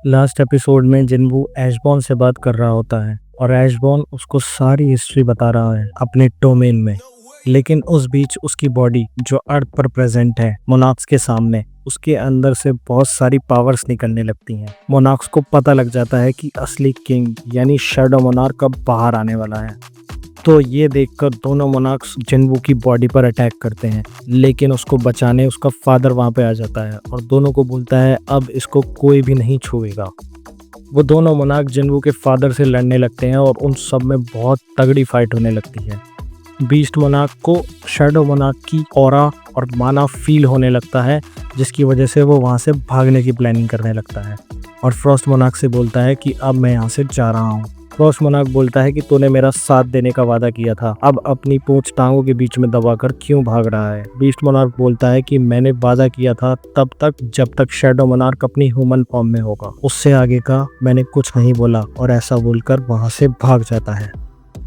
Last episode में जिन्वू ऐशबॉर्न से बात कर रहा होता है और ऐशबॉर्न उसको सारी हिस्ट्री बता रहा है अपने डोमेन में। लेकिन उस बीच उसकी बॉडी जो अर्थ पर प्रेजेंट है मोनार्क्स के सामने, उसके अंदर से बहुत सारी पावर्स निकलने लगती हैं। मोनार्क्स को पता लग जाता है कि असली किंग यानी शैडो मोनार्क अब बाहर आने वाला है। तो ये देखकर दोनों मोनार्क्स जिन्वू की बॉडी पर अटैक करते हैं, लेकिन उसको बचाने उसका फादर वहाँ पे आ जाता है और दोनों को बोलता है अब इसको कोई भी नहीं छुएगा। वो दोनों मोनार्क जिन्वू के फादर से लड़ने लगते हैं और उन सब में बहुत तगड़ी फाइट होने लगती है। बीस्ट मोनार्क को शैडो मोनार्क की ऑरा और माना फील होने लगता है, जिसकी वजह से वो वहाँ से भागने की प्लानिंग करने लगता है और फ्रॉस्ट मोनार्क से बोलता है कि अब मैं यहाँ से जा रहा हूँ। फ्रॉस्ट मोनार्क बोलता है कि तूने मेरा साथ देने का वादा किया था, अब अपनी पूंछ टांगों के बीच में दबाकर क्यों भाग रहा है। बीस्ट मोनार्क बोलता है कि मैंने वादा किया था तब तक जब तक शैडो मोनार्क अपनी ह्यूमन फॉर्म में होगा, उससे आगे का मैंने कुछ नहीं बोला, और ऐसा बोलकर वहां से भाग जाता है।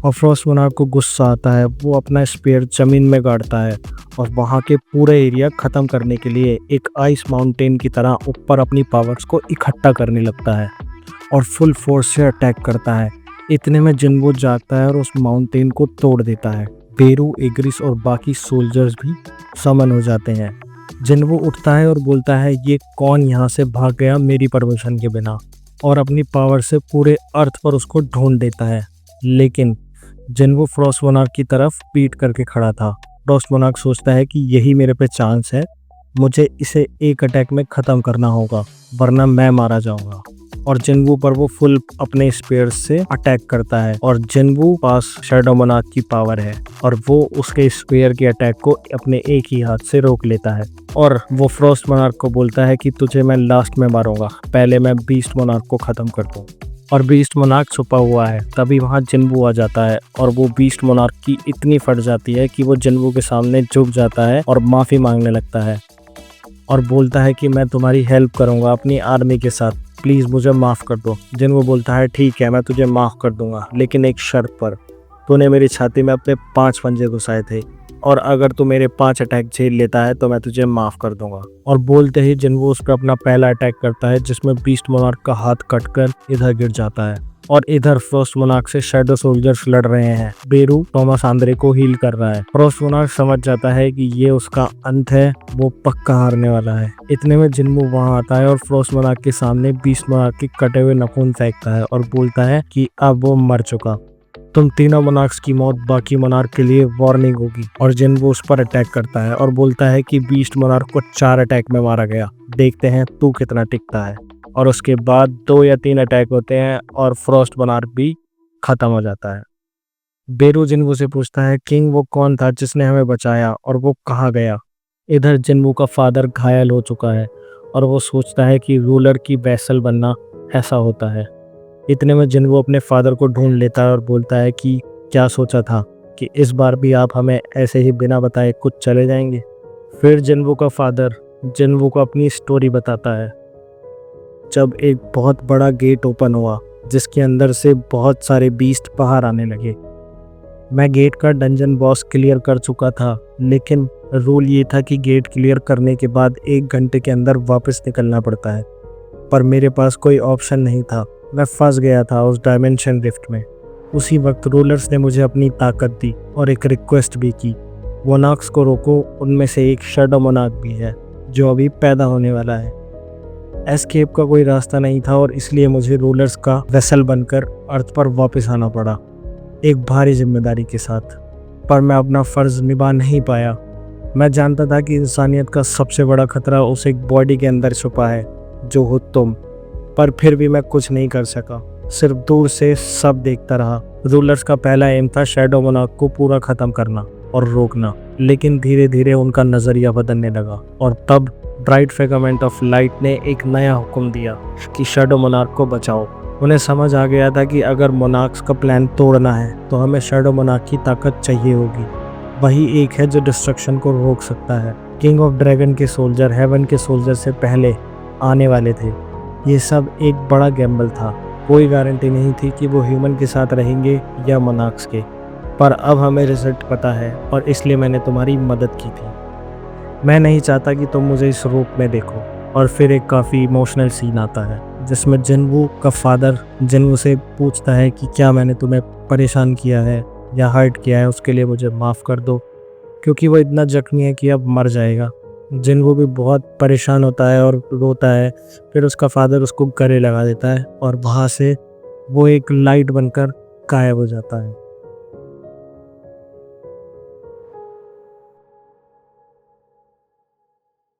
और फ्रॉस्ट मोनार्क को गुस्सा आता है, वो अपना स्पेयर जमीन में गाड़ता है और वहाँ के पूरे एरिया ख़त्म करने के लिए एक आइस माउंटेन की तरह ऊपर अपनी पावर्स को इकट्ठा करने लगता है और फुल फोर्स से अटैक करता है। इतने में जिन्वू जागता है और उस माउंटेन को तोड़ देता है। बेरू, एग्रिस और बाकी सोल्जर्स भी समन हो जाते हैं। जिन्वू उठता है और बोलता है ये कौन यहाँ से भाग गया मेरी परमिशन के बिना, और अपनी पावर से पूरे अर्थ पर उसको ढूंढ देता है। लेकिन जिन्वू फ्रॉस्ट मोनार्क की तरफ पीट करके खड़ा था। फ्रॉस्ट मोनार्क सोचता है कि यही मेरे पे चांस है, मुझे इसे एक अटैक में ख़त्म करना होगा वरना मैं मारा जाऊंगा। और जिन्वू पर वो फुल अपने स्पेयर्स से अटैक करता है और जिन्वू पास शैडो मोनार्क की पावर है और वो उसके स्पेयर के अटैक को अपने एक ही हाथ से रोक लेता है। और वो फ्रॉस्ट मोनार्क को बोलता है कि तुझे मैं लास्ट में मारूंगा, पहले मैं बीस्ट मोनार्क को ख़त्म कर दूँ। और बीस्ट मोनार्क छुपा हुआ है, तभी वहाँ जिन्वू आ जाता है और वो बीस्ट मोनार्क की इतनी फट जाती है कि वो जिन्वू के सामने झुक जाता है और माफ़ी मांगने लगता है और बोलता है कि मैं तुम्हारी हेल्प करूँगा अपनी आर्मी के साथ, प्लीज़ मुझे माफ़ कर दो। जिन्वू बोलता है ठीक है, मैं तुझे माफ़ कर दूंगा, लेकिन एक शर्त पर। तूने मेरी छाती में अपने 5 पंजे घुसाए थे और अगर तू मेरे 5 अटैक झेल लेता है तो मैं तुझे माफ़ कर दूंगा। और बोलते ही जिन्वू उस पर अपना पहला अटैक करता है, जिसमें बीस्ट मोनार्क का हाथ कटकर इधर गिर जाता है और इधर फ्रॉस्ट मोनार्क से शैडो सोल्जर्स लड़ रहे हैं। बेरू थॉमस आंद्रे को हील कर रहा है। फ्रॉस्ट मोनार्क समझ जाता है कि ये उसका अंत है, वो पक्का हारने वाला है। इतने में जिन्वू वहां आता है और फ्रॉस्ट मोनार्क के सामने बीस्ट मोनार्क के कटे हुए नाखून फेंकता है और बोलता है कि अब वो मर चुका, तुम तीनों मोनार्क्स की मौत बाकी मोनार्क के लिए वार्निंग होगी। और जिन्वू उस पर अटैक करता है और बोलता है कि बीस्ट मोनार्क को 4 अटैक में मारा गया, देखते हैं तू कितना टिकता है। और उसके बाद 2 या 3 अटैक होते हैं और फ्रॉस्ट मोनार्क भी खत्म हो जाता है। बेरू जिन्वू से पूछता है किंग वो कौन था जिसने हमें बचाया और वो कहाँ गया। इधर जिन्वू का फादर घायल हो चुका है और वो सोचता है कि रूलर की वैसल बनना ऐसा होता है। इतने में जिन्वू अपने फादर को ढूंढ लेता है और बोलता है कि क्या सोचा था कि इस बार भी आप हमें ऐसे ही बिना बताए कुछ चले जाएंगे। फिर जिन्वू का फादर जिन्वू को अपनी स्टोरी बताता है, जब एक बहुत बड़ा गेट ओपन हुआ जिसके अंदर से बहुत सारे बीस्ट बाहर आने लगे। मैं गेट का डंजन बॉस क्लियर कर चुका था, लेकिन रूल ये था कि गेट क्लियर करने के बाद 1 घंटे के अंदर वापस निकलना पड़ता है, पर मेरे पास कोई ऑप्शन नहीं था। मैं फंस गया था उस डायमेंशन रिफ्ट में। उसी वक्त रूलर्स ने मुझे अपनी ताकत दी और एक रिक्वेस्ट भी की, मोनार्क्स को रोको, उनमें से एक शैडो मोनार्क भी है जो अभी पैदा होने वाला है। एस्केप का कोई रास्ता नहीं था और इसलिए मुझे रूलर्स का वेसल बनकर अर्थ पर वापस आना पड़ा, एक भारी जिम्मेदारी के साथ। पर मैं अपना फ़र्ज़ निभा नहीं पाया। मैं जानता था कि इंसानियत का सबसे बड़ा खतरा उस एक बॉडी के अंदर छुपा है जो हो तुम, पर फिर भी मैं कुछ नहीं कर सका, सिर्फ दूर से सब देखता रहा। रूलर्स का पहला एम था शैडो मोनार्क को पूरा ख़त्म करना और रोकना, लेकिन धीरे धीरे उनका नज़रिया बदलने लगा और तब ब्राइट फिलामेंट ऑफ लाइट ने एक नया हुक्म दिया कि शैडो मोनार्क को बचाओ। उन्हें समझ आ गया था कि अगर मोनार्क्स का प्लान तोड़ना है तो हमें शैडो मोनार्क की ताकत चाहिए होगी। वही एक है जो डिस्ट्रक्शन को रोक सकता है। किंग ऑफ ड्रैगन के सोल्जर हेवन के सोल्जर से पहले आने वाले थे। ये सब एक बड़ा गैम्बल था, कोई गारंटी नहीं थी कि वो ह्यूमन के साथ रहेंगे या मोनार्क्स के। पर अब हमें रिजल्ट पता है और इसलिए मैंने तुम्हारी मदद की थी। मैं नहीं चाहता कि तुम मुझे इस रूप में देखो। और फिर एक काफ़ी इमोशनल सीन आता है जिसमें जिनवू का फादर जिनवू से पूछता है कि क्या मैंने तुम्हें परेशान किया है या हर्ट किया है, उसके लिए मुझे माफ़ कर दो, क्योंकि वो इतना जख्मी है कि अब मर जाएगा। जिनवू भी बहुत परेशान होता है और रोता है। फिर उसका फादर उसको गले लगा देता है और वहाँ से वो एक लाइट बनकर गायब हो जाता है।